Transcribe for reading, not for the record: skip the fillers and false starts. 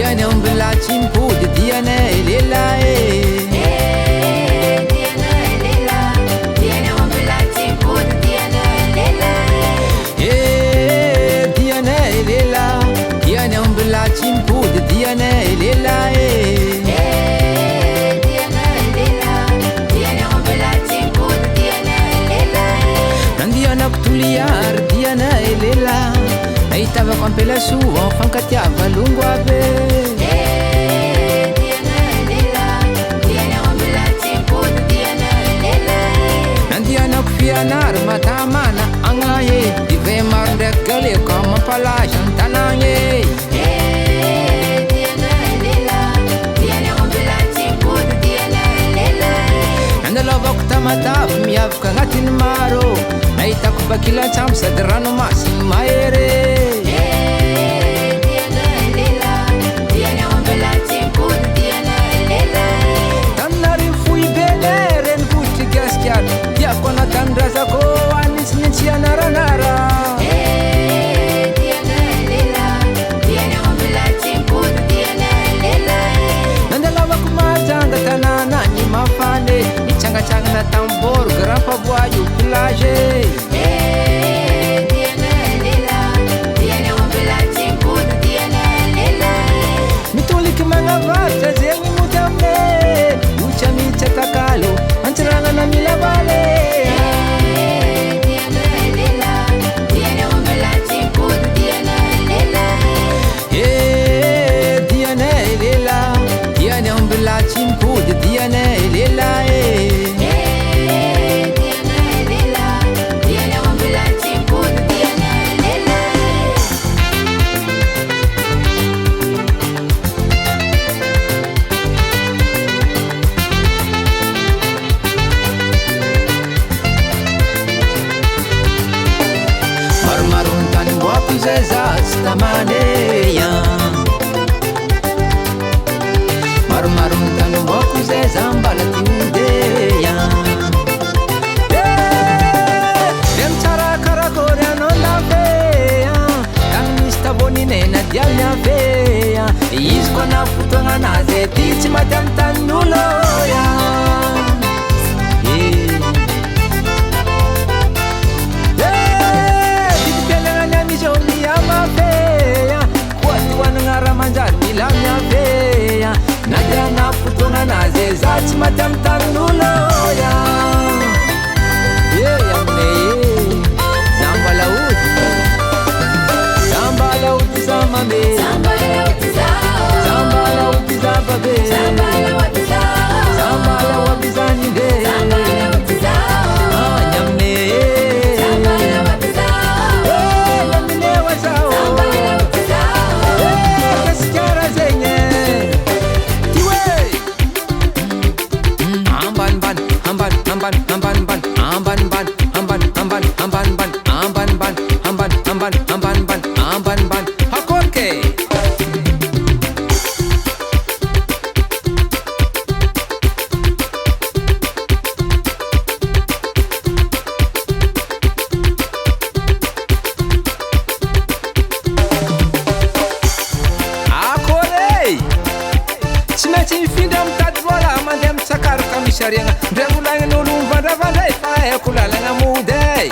diany mbola tsy mipody dianay lehilahy dianay lehilahy diany mbola tsy mipody dianay lehilahy nandianako toliary dianay lehilahy nahitavako ampelasoa fankatiava longo aby nandianako fianary matamana agnahy divay maro ndraiky galeko mampalaza ny tanagny nandalovako tamatavy miavaka agnatiny maro nahitako bakilan-tsambo sady ranomasiny mahery taminary foy bele reny vohitry gasikary tiako anatany razako anintsinintsy anaranara nandalovako majanga tanàna ny mafane nitsangatsangana tamborgo rampavoaio plage mitoliky magnavaritra zegny moty amine otra mihitsy atakalo antsiragnana milabale dianay lehilahy diany mbola tsy mipody dianay lehilahy Zazatsy tamaneya maromaro ny tanomboako zay za mbala timondeya de mitsara karakory anao lavea tany misy tavoninena dia miavea izy ko ana fotoagna anazy ty tsy maty amy tanin'oloya mila miavea nadiana fotoagna anazy za tsy maty amy tanin'oloya amine za mbala ody za mbala ody za mame za mbala ody za babe za mbala ody za ninde tsy maintsy mifindra mitady vola mandeha mitsakaroka misy ariagna ndray volagnin'olo mivandravandray fa haiko lalagna mody